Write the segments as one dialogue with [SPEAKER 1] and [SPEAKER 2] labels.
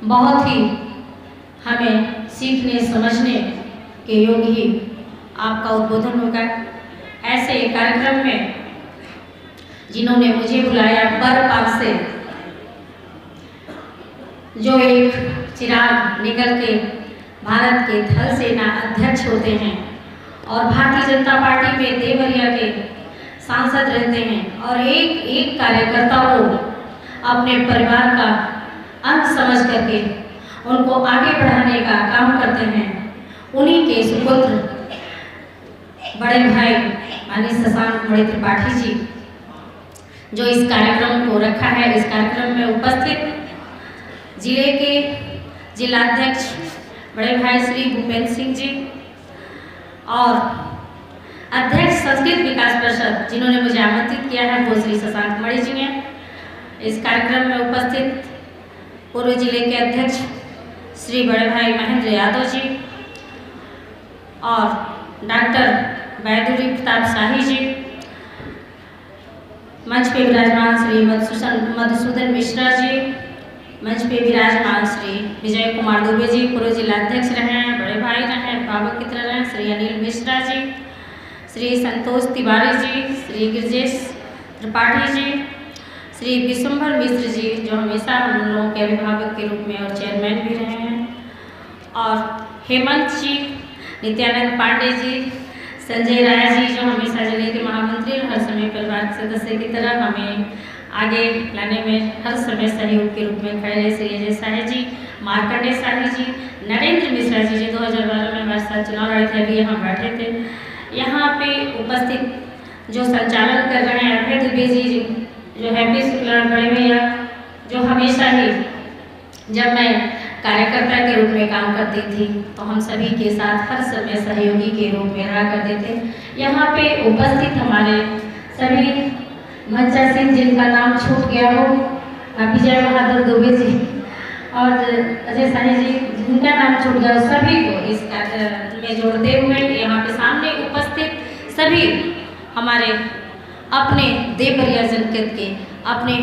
[SPEAKER 1] बहुत ही हमें सीखने समझने के योग ही आपका उद्बोधन होगा। ऐसे कार्यक्रम में जिन्होंने मुझे बुलाया बरपाल से, जो एक चिराग निकल के भारत के थल सेना अध्यक्ष होते हैं और भारतीय जनता पार्टी में देवरिया के सांसद रहते हैं और एक एक कार्यकर्ता को अपने परिवार का अंग समझ करके उनको आगे बढ़ाने का काम करते हैं। उन्हीं के सुपुत्र बड़े भाई माननीय शशांक मणि त्रिपाठी जी, जो इस कार्यक्रम को रखा है। इस कार्यक्रम में उपस्थित जिले के जिलाध्यक्ष बड़े भाई श्री भूपेंद्र सिंह जी और अध्यक्ष संस्कृत विकास परिषद जिन्होंने मुझे आमंत्रित किया है वो श्री शशांक मणि जी हैं। इस कार्यक्रम में उपस्थित पूर्व जिले के अध्यक्ष श्री बड़े भाई महेंद्र यादव जी और डॉक्टर बैदुरी प्रताप शाही जी, मंच पे विराजमान श्री मधुसूदन मिश्रा जी, मंच पे विराजमान श्री विजय कुमार दुबे जी, पूर्व जिलाध्यक्ष रहे हैं, बड़े भाई रहे, अभिभावक की तरह रहे श्री अनिल मिश्रा जी, श्री संतोष तिवारी जी, श्री गिरजेश त्रिपाठी जी, श्री विशंभर मिश्र जी, जो हमेशा हम लोगों के अभिभावक के रूप में और चेयरमैन भी रहे हैं, और हेमंत जी, नित्यानंद पांडे जी, संजय राय जी, जो हमेशा जिले के महामंत्री और हर समय परिवार के सदस्य की तरह हमें आगे लाने में हर समय सहयोग के रूप में खड़े रहे, श्री अजय शाही जी, मार्कंडे शाही जी, नरेंद्र मिश्रा जी, जो 2012 में हमारे साथ चुनाव लड़े थे, अभी यहाँ बैठे थे। यहाँ पे उपस्थित जो संचालन कर रहे हैं अभय दुबे जी, जो हैप्पी शुक्ला बड़े भैया, जो हमेशा ही जब मैं कार्यकर्ता के रूप में काम करती थी तो हम सभी के साथ हर समय सहयोगी के रूप में रहा करते थे। यहाँ पे उपस्थित हमारे सभी मंचा सिंह जिनका नाम छूट गया हो, विजय बहादुर दुबे जी और अजय शाही जी जिनका नाम छूट गया, सभी को इस कार्य में जोड़ते हुए यहाँ पे सामने उपस्थित सभी हमारे अपने देवरिया जनपद के, अपने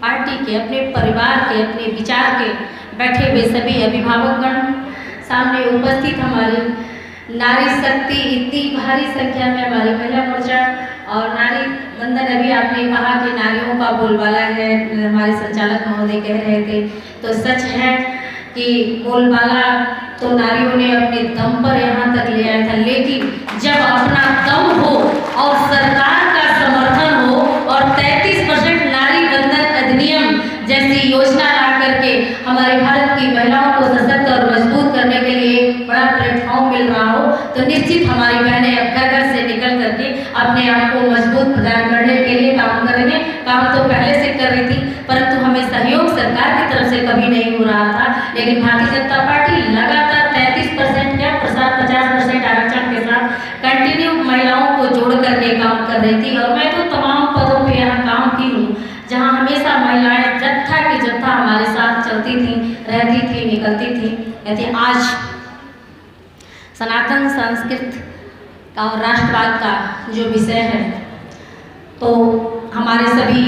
[SPEAKER 1] पार्टी के, अपने परिवार के, अपने विचार के बैठे हुए सभी अभिभावकगण, सामने उपस्थित हमारी नारी शक्ति, इतनी भारी संख्या में हमारी महिला मोर्चा और नारी बंधन, अभी आपने कहा कि नारियों का बोलबाला है, हमारे संचालक महोदय कह रहे थे, तो सच है कि बोलबाला तो नारियों ने अपने दम पर यहाँ तक ले आया था, लेकिन जब अपना दम हो और सरकार का समर्थन हो और 33% नारी बंधन अधिनियम जैसी योजना ला करके हमारे भारत की महिलाओं को सशक्त और मजबूत करने के लिए बड़ा प्लेटफॉर्म मिल रहा हो, तो निश्चित हमारी बहनें अब घर घर से निकल करके अपने आप को मजबूत प्रदान करने के लिए काम करेंगे। काम तो पहले से कर रही थी, परंतु हमें सहयोग सरकार की तरफ से कभी नहीं हो रहा था, लेकिन भारतीय जनता पार्टी लगातार 33% या 50% आरक्षण के साथ कंटिन्यू महिलाओं को जोड़ करके काम कर रही थी। और मैं तो तमाम पदों पे यहाँ काम की हूँ जहाँ हमेशा महिलाएं जत्था की जत्था हमारे साथ चलती थी, रहती थी, निकलती थी। यदि आज सनातन संस्कृत का और राष्ट्रवाद का जो विषय है, तो हमारे सभी,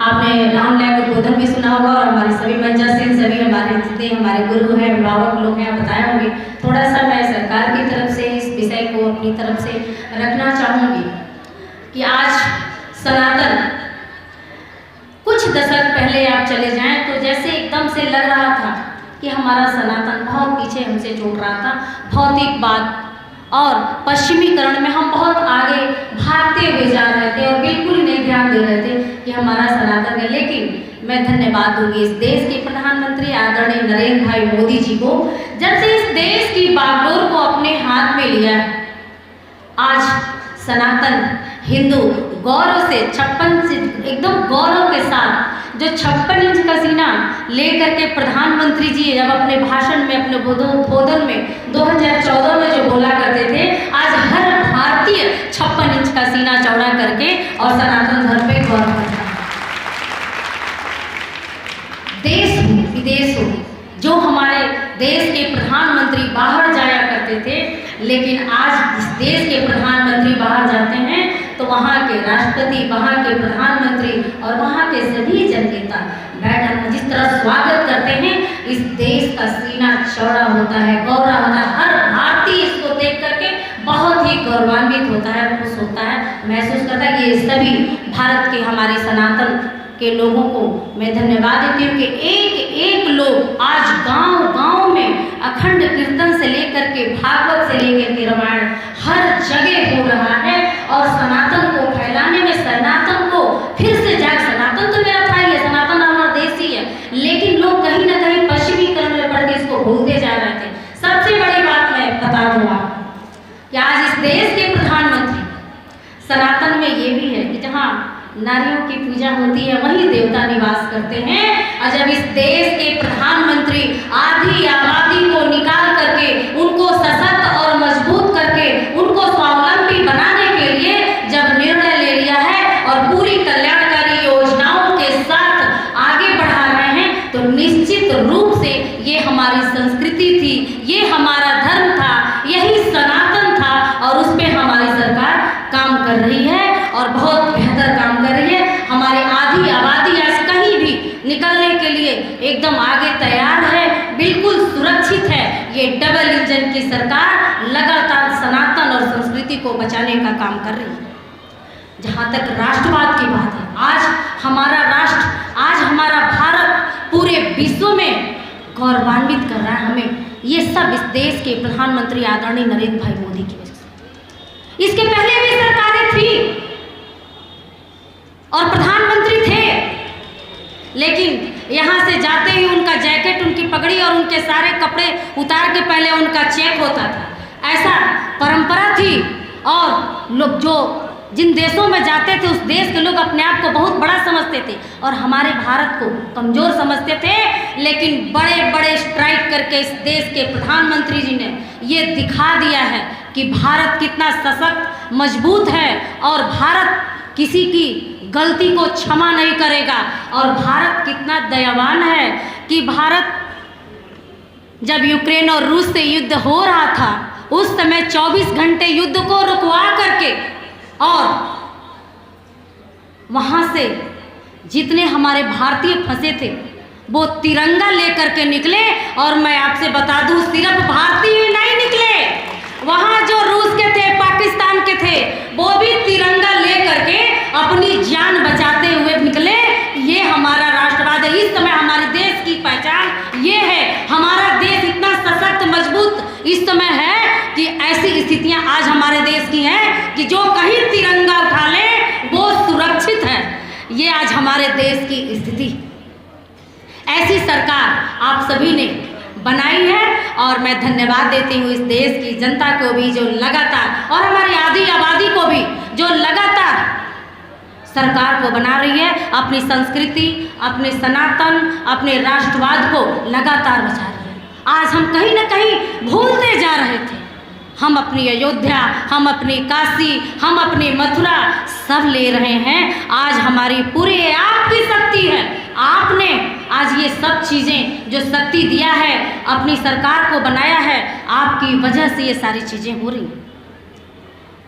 [SPEAKER 1] आपने रामलैक उद्बोधन भी सुना होगा और हमारे सभी मंचा सिंह, सभी हमारे जितने हमारे गुरु हैं, अभिभावक लोग हैं, बताए होंगे। थोड़ा सा मैं सरकार की तरफ से इस विषय को अपनी तरफ से रखना चाहूँगी कि आज सनातन, कुछ दशक पहले आप चले जाएं तो जैसे एकदम से लग रहा था कि हमारा सनातन बहुत पीछे हमसे छूट रहा था, भौतिकवाद और पश्चिमीकरण में हम बहुत आगे भागते हुए जा रहे थे और बिल्कुल नहीं ध्यान दे रहे थे कि हमारा सनातन है। लेकिन मैं धन्यवाद दूंगी इस देश के प्रधानमंत्री आदरणीय नरेंद्र भाई मोदी जी को, जब से इस देश की बागडोर को अपने हाथ में लिया, आज सनातन हिंदू गौरव से 56 से एकदम गौरव के साथ जो 56 इंच का सीना लेकर के प्रधानमंत्री जी जब अपने भाषण में, अपने उद्बोधन में 2014 में जो बोला करते थे, आज हर भारतीय 56 इंच का सीना चौड़ा करके और सनातन धर्म पे गौरव करता है। देश हो विदेश हो, जो हमारे देश के प्रधानमंत्री बाहर जाया करते थे, लेकिन आज इस देश के प्रधानमंत्री बाहर जाते हैं तो वहाँ के राष्ट्रपति, वहाँ के प्रधानमंत्री और वहाँ के सभी जननेता बैठकर जिस तरह स्वागत करते हैं, इस होता है, गौरव होता है। हर भारतीय इसको देख करके बहुत ही गौरवान्वित होता है, खुश होता है, महसूस करता है। ये सभी भारत के हमारे सनातन के लोगों को मैं धन्यवाद देती हूँ कि एक एक लोग आज गांव-गांव में अखंड कीर्तन से लेकर के भागवत से लेकर के रामायण हर जगह हो रहा है और सनातन को फैलाने में, सनातन को फिर से सनातन तो मेरा था ही है, सनातन हमारा देश ही है, लेकिन लोग कहीं ना कहीं पश्चिमीकरण में पड़ के इसको भूलते जा रहे थे। सबसे बड़ी बात मैं बता दूँ आपको कि आज इस देश के प्रधानमंत्री, सनातन में ये भी है कि जहाँ नारियों की पूजा होती है वहीं देवता निवास करते हैं। और जब इस देश के प्रधानमंत्री आधी आबादी को निकाल करके उनको सशक्त और मजबूत करके उनको स्वावलंबी बनाने के लिए जब निर्णय ले लिया है और पूरी कल्याणकारी योजनाओं के साथ आगे बढ़ा रहे हैं, तो निश्चित रूप से ये हमारी संस्कृति थी, ये हमारा धर्म था, यही सनातन था और उस पर हमारी सरकार काम कर रही है और बहुत बेहतर काम कर रही है। हमारी आधी आबादी आज कहीं भी निकलने के लिए एकदम आगे तैयार है, बिल्कुल सुरक्षित है। ये डबल इंजन की सरकार लगातार सनातन और संस्कृति को बचाने का काम कर रही है। जहाँ तक राष्ट्रवाद की बात है, आज हमारा राष्ट्र, आज हमारा भारत पूरे विश्व में गौरवान्वित कर रहा है हमें। ये सब इस देश के प्रधानमंत्री आदरणीय नरेंद्र भाई मोदी की वजह से। इसके पहले भी सरकारें थी और प्रधानमंत्री थे, लेकिन यहाँ से जाते ही उनका जैकेट, उनकी पगड़ी और उनके सारे कपड़े उतार के पहले उनका चेक होता था। ऐसा परंपरा थी और लोग जो जिन देशों में जाते थे उस देश के लोग अपने आप को बहुत बड़ा समझते थे और हमारे भारत को कमज़ोर समझते थे। लेकिन बड़े बड़े स्ट्राइक करके इस देश के प्रधानमंत्री जी ने ये दिखा दिया है कि भारत कितना सशक्त, मजबूत है और भारत किसी की गलती को क्षमा नहीं करेगा और भारत कितना दयावान है कि भारत जब यूक्रेन और रूस से युद्ध हो रहा था उस समय 24 घंटे युद्ध को रुकवा करके और वहाँ से जितने हमारे भारतीय फंसे थे वो तिरंगा लेकर के निकले। और मैं आपसे बता दूं, सिर्फ भारतीय नहीं निकले, वहाँ जो रूस के थे, पाकिस्तान के थे, वो भी तिरंगा लेकर के अपनी जान बचाते हुए निकले। ये हमारा राष्ट्रवाद है। इस समय हमारे देश की पहचान ये है। हमारा देश इतना सशक्त, मजबूत इस समय है कि ऐसी स्थितियां आज हमारे देश की हैं कि जो कहीं तिरंगा उठा ले वो सुरक्षित है। ये आज हमारे देश की स्थिति। ऐसी सरकार आप सभी ने बनाई है और मैं धन्यवाद देती हूँ इस देश की जनता को भी जो लगातार, और हमारी आधी आबादी को भी जो लगातार सरकार को बना रही है, अपनी संस्कृति, अपने सनातन, अपने राष्ट्रवाद को लगातार बचा रही है। आज हम कहीं ना कहीं भूलते जा रहे थे। हम अपनी अयोध्या, हम अपनी काशी, हम अपनी मथुरा सब ले रहे हैं। आज हमारी पूरी आपकी शक्ति है। आपने आज ये सब चीज़ें जो शक्ति दिया है, अपनी सरकार को बनाया है, आपकी वजह से ये सारी चीज़ें हो रही हैं।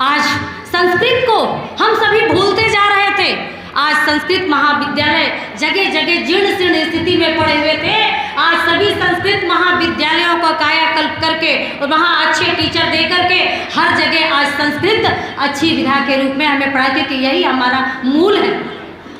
[SPEAKER 1] आज संस्कृत को हम सभी भूलते जा रहे थे। आज संस्कृत महाविद्यालय जगह जगह जीर्ण शीर्ण स्थिति में पड़े हुए थे। आज सभी संस्कृत महाविद्यालयों को कायाकल्प करके और वहाँ अच्छे टीचर दे करके हर जगह आज संस्कृत अच्छी विधा के रूप में हमें पढ़ाई, क्योंकि यही हमारा मूल है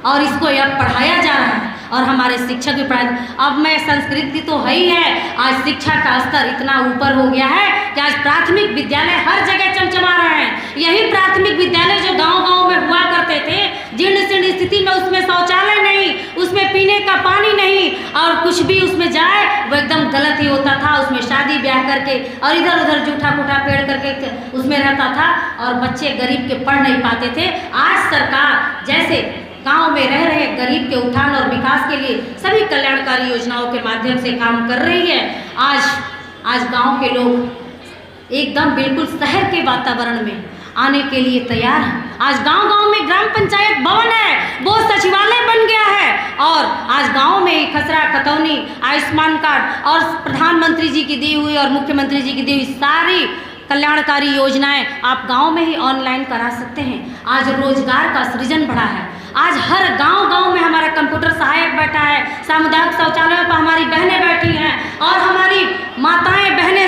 [SPEAKER 1] और इसको अब पढ़ाया जा रहा है और हमारे शिक्षक भी पढ़ाए। अब मैं संस्कृति तो है ही है, आज शिक्षा का स्तर इतना ऊपर हो गया है कि आज प्राथमिक विद्यालय हर जगह चमचमा रहे हैं। यही प्राथमिक विद्यालय जो गांव-गांव में हुआ करते थे, जीर्ण शीर्ण स्थिति में, उसमें शौचालय नहीं, उसमें पीने का पानी नहीं और कुछ भी उसमें जाए वो एकदम गलत ही होता था। उसमें शादी ब्याह करके और इधर उधर जूठा फूठा पेड़ करके उसमें रहता था और बच्चे गरीब के पढ़ नहीं पाते थे। आज सरकार जैसे गांव में रह रहे गरीब के उत्थान और विकास के लिए सभी कल्याणकारी योजनाओं के माध्यम से काम कर रही है। आज गांव के लोग एकदम बिल्कुल शहर के वातावरण में आने के लिए तैयार हैं। आज गांव-गांव में ग्राम पंचायत भवन है, वो सचिवालय बन गया है और आज गांव में ही खसरा, खतौनी, आयुष्मान कार्ड और प्रधानमंत्री जी की दी हुई और मुख्यमंत्री जी की दी हुई सारी कल्याणकारी योजनाएं आप गांव में ही ऑनलाइन करा सकते हैं। आज रोजगार का सृजन बढ़ा है। आज हर गांव-गांव में हमारा कंप्यूटर सहायक बैठा है, सामुदायिक शौचालयों पर हमारी बहनें बैठी हैं और हमारी माताएं बहनें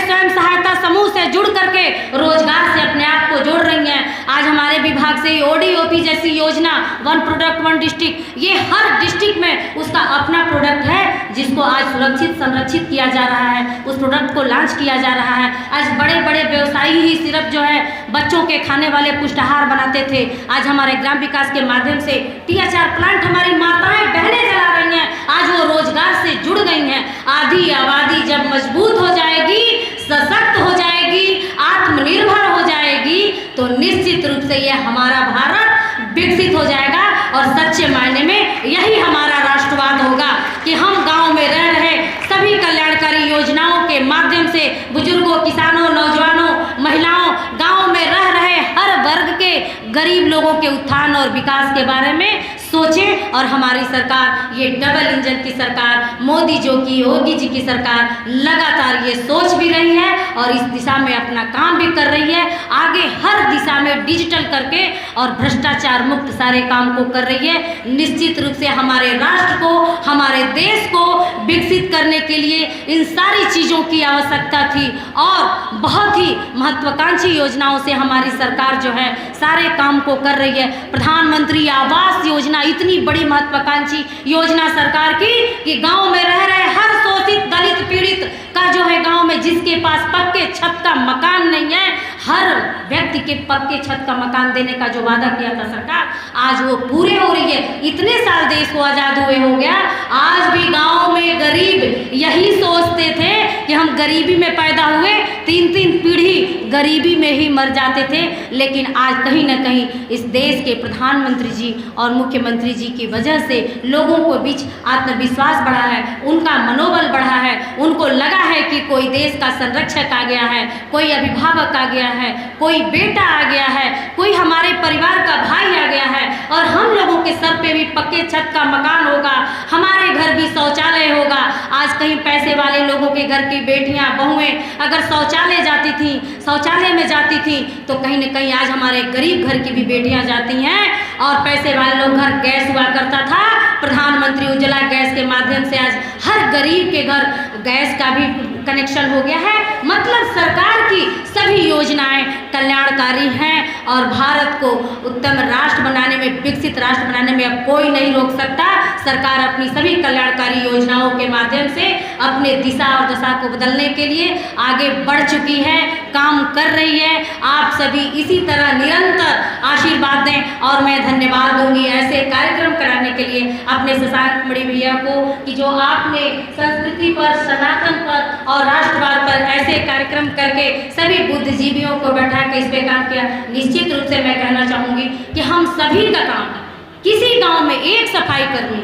[SPEAKER 1] वन प्रोडक्ट वन डिस्ट्रिक्ट, ये हर डिस्ट्रिक्ट में उसका अपना प्रोडक्ट है जिसको आज सुरक्षित संरक्षित किया जा रहा है, उस प्रोडक्ट को लॉन्च किया जा रहा है। आज बड़े बड़े व्यवसायी ही सिर्फ जो है बच्चों के खाने वाले पुष्टाहार बनाते थे, आज हमारे ग्राम विकास के माध्यम से THR प्लांट हमारी माताएं बहनें चला रही हैं, आज वो रोजगार से जुड़ गई हैं। आधी आबादी जब मजबूत हो जाएगी, सशक्त हो जाएगी, आत्मनिर्भर हो जाएगी, तो निश्चित रूप से यह हमारा भारत विकसित हो जाएगा। और सच्चे मायने में यही हमारा राष्ट्रवाद होगा कि हम गांव में रह रहे सभी कल्याणकारी योजनाओं के माध्यम से बुजुर्गों, किसानों, नौजवानों, महिलाओं, गांव में रह रहे हर वर्ग के गरीब लोगों के उत्थान और विकास के बारे में सोचें। और हमारी सरकार, ये डबल इंजन की सरकार, मोदी जो की योगी जी की सरकार लगातार ये सोच भी रही है और इस दिशा में अपना काम भी कर रही है। आगे हर दिशा में डिजिटल करके और भ्रष्टाचार मुक्त सारे काम को कर रही है। निश्चित रूप से हमारे राष्ट्र को, हमारे देश को विकसित करने के लिए इन सारी चीज़ों की आवश्यकता थी और बहुत ही महत्वाकांक्षी योजनाओं से हमारी सरकार जो है सारे काम को कर रही है। प्रधानमंत्री आवास योजना इतनी बड़ी महत्वाकांक्षी योजना सरकार की कि गांव में रह रहे हर शोषित दलित पीड़ित का जो है, गांव में जिसके पास पक्के छत का मकान नहीं है, हर व्यक्ति के पक्के छत का मकान देने का जो वादा किया था सरकार, आज वो पूरे हो रही है। इतने साल देश को आज़ाद हुए हो गया, आज भी गांव में गरीब यही सोचते थे कि हम गरीबी में पैदा हुए, 3-3 पीढ़ी गरीबी में ही मर जाते थे। लेकिन आज कहीं ना कहीं इस देश के प्रधानमंत्री जी और मुख्यमंत्री जी की वजह से लोगों को बीच आत्मविश्वास बढ़ा है, उनका मनोबल बढ़ा है, उनको लगा है कि कोई देश का संरक्षक आ गया है, कोई अभिभावक आ गया है, कोई बेटा आ गया है, कोई हमारे परिवार का भाई आ गया है और हम लोगों के सर पे भी पक्के छत का मकान होगा, हमारे घर भी शौचालय होगा। आज कहीं पैसे वाले लोगों के घर की बेटियां, बहुएं अगर शौचालय जाती थी, शौचालय में जाती थी, तो कहीं न कहीं आज हमारे गरीब घर की भी बेटियां जाती हैं। और पैसे वाले लोग घर गैस हुआ करता था, प्रधानमंत्री उज्ज्वला गैस के माध्यम से आज हर गरीब के घर गैस का भी कनेक्शन हो गया है। मतलब सरकार की सभी योजनाएं कल्याणकारी हैं और भारत को उत्तम राष्ट्र बनाने में, विकसित राष्ट्र बनाने में अब कोई नहीं रोक सकता। सरकार अपनी सभी कल्याणकारी योजनाओं के माध्यम से अपने दिशा और दशा को बदलने के लिए आगे बढ़ चुकी है, काम कर रही है। आप सभी इसी तरह निरंतर आशीर्वाद दें और मैं धन्यवाद दूंगी ऐसे कार्यक्रम कराने के लिए अपने शशांक मणि भैया को कि जो आपने संस्कृति पर, सनातन पर और राष्ट्रवाद पर ऐसे कार्यक्रम करके सभी बुद्धिजीवियों को बैठा के इस पे काम किया। निश्चित रूप से मैं कहना चाहूँगी कि हम सभी का काम है, किसी गांव में एक सफाई कर्मी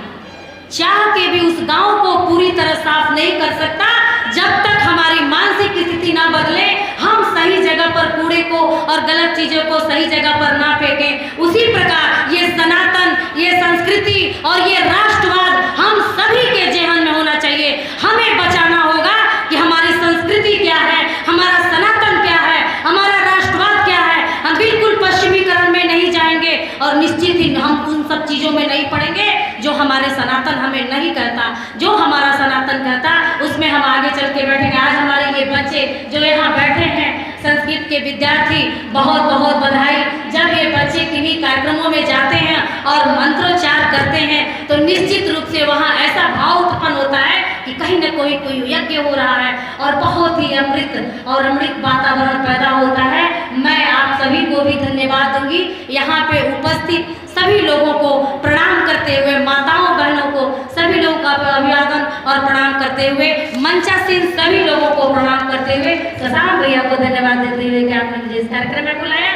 [SPEAKER 1] चाह के भी उस गांव को पूरी तरह साफ नहीं कर सकता जब तक हमारी मानसिक स्थिति ना बदले, हम सही जगह पर कूड़े को और गलत चीज़ों को सही जगह पर ना फेंकें। उसी प्रकार ये सनातन, ये संस्कृति और ये राष्ट्रवाद हम सभी के जेहन में होना चाहिए। हमें बचाना होगा कि हमारी संस्कृति क्या है, हमारा सनातन क्या है, हमारा राष्ट्रवाद क्या है। हम बिल्कुल पश्चिमीकरण में नहीं जाएंगे और निश्चित ही हम उन सब चीज़ों में नहीं पड़ेंगे जो हमारे सनातन हमें नहीं कहता। जो हमारा सनातन कहता उसमें हम आगे चल के बैठेंगे। आज हमारे ये बच्चे जो यहाँ बैठे हैं, संस्कृत के विद्यार्थी, बहुत बहुत बधाई। जब ये बच्चे किन्हीं कार्यक्रमों में जाते हैं और मंत्रोच्चार करते हैं तो निश्चित रूप से वहाँ ऐसा भाव उत्पन्न होता है कि कहीं न कोई यज्ञ हो रहा है और बहुत ही अमृत और अमृत वातावरण पैदा होता है। मैं आप सभी को भी धन्यवाद दूंगी। यहाँ पे उपस्थित सभी लोगों को प्रणाम करते हुए, माताओं बहनों को सभी लोगों का अभिवादन और प्रणाम करते हुए, मंचासीन सभी लोगों को प्रणाम करते हुए, शशांक भैया को धन्यवाद देते हुए कि आपने मुझे इस कार्यक्रम में बुलाया।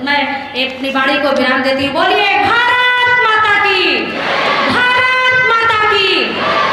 [SPEAKER 1] मैं अपनी वाणी को विराम देती हूँ। बोलिए भारत माता की, भारत माता की।